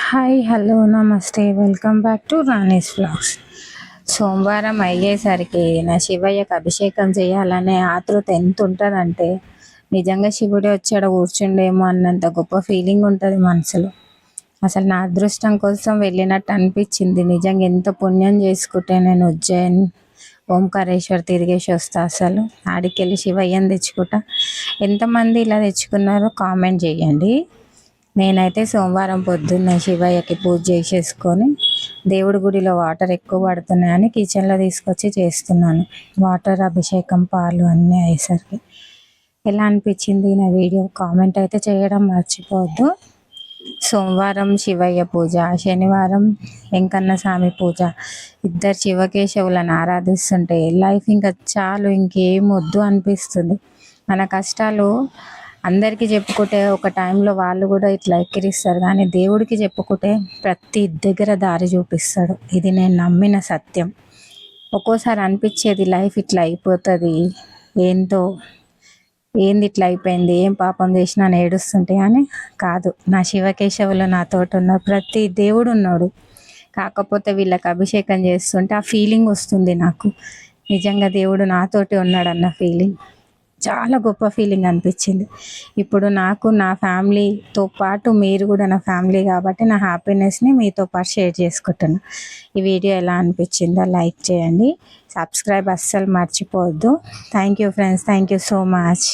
Hi hello నమస్తే welcome back to Rani's vlogs. సోమవారం అయ్యేసరికి నా శివయ్యకు అభిషేకం చేయాలనే ఆతృత ఎంత ఉంటుందంటే నిజంగా శివుడే వచ్చాడ కూర్చుండేమో అన్నంత గొప్ప ఫీలింగ్ ఉంటుంది మనసులో. అసలు నా అదృష్టం కోసం వెళ్ళినట్టు అనిపించింది. నిజంగా ఎంత పుణ్యం చేసుకుంటే నేను ఉజ్జయిన్ ఓంకారేశ్వర్ తిరిగేసి వస్తా. అసలు ఆడికి వెళ్ళి శివయ్యని తెచ్చుకుంటా. ఎంతమంది ఇలా తెచ్చుకున్నారో కామెంట్ చేయండి. నేనైతే సోమవారం పొద్దున్నే శివయ్యకి పూజ చేసేసుకొని దేవుడి గుడిలో వాటర్ ఎక్కువ పడుతున్నాయని కిచెన్లో తీసుకొచ్చి చేస్తున్నాను. వాటర్, అభిషేకం, పాలు అన్నీ అయ్యేసరికి ఎలా అనిపించింది నా వీడియో కామెంట్ అయితే చేయడం మర్చిపోవద్దు. సోమవారం శివయ్య పూజ, శనివారం వెంకన్న స్వామి పూజ, ఇద్దరు శివకేశవులను ఆరాధిస్తుంటే లైఫ్ ఇంకా చాలు, ఇంకేం వద్దు అనిపిస్తుంది. మన కష్టాలు అందరికీ చెప్పుకుంటే ఒక టైంలో వాళ్ళు కూడా ఇట్లా ఎక్కిరిస్తారు, కానీ దేవుడికి చెప్పుకుంటే ప్రతి దగ్గర దారి చూపిస్తాడు. ఇది నేను నమ్మిన సత్యం. ఒక్కోసారి అనిపించేది లైఫ్ ఇట్లా అయిపోతుంది, ఏంటో ఏంది ఇట్లా అయిపోయింది, ఏం పాపం చేసినా అని ఏడుస్తుంటే, అని కాదు, నా శివకేశవులు నాతోటి ఉన్న ప్రతి దేవుడు ఉన్నాడు. కాకపోతే వీళ్ళకి అభిషేకం చేస్తుంటే ఆ ఫీలింగ్ వస్తుంది నాకు. నిజంగా దేవుడు నాతోటి ఉన్నాడన్న ఫీలింగ్ చాలా గొప్ప ఫీలింగ్ అనిపించింది. ఇప్పుడు నాకు నా ఫ్యామిలీతో పాటు మీరు కూడా నా ఫ్యామిలీ కాబట్టి నా హ్యాపీనెస్ని మీతో పాటు షేర్ చేసుకుంటున్నాను. ఈ వీడియో ఎలా అనిపించిందో లైక్ చేయండి, సబ్స్క్రైబ్ అస్సలు మర్చిపోవద్దు. Thank you friends, thank you so much.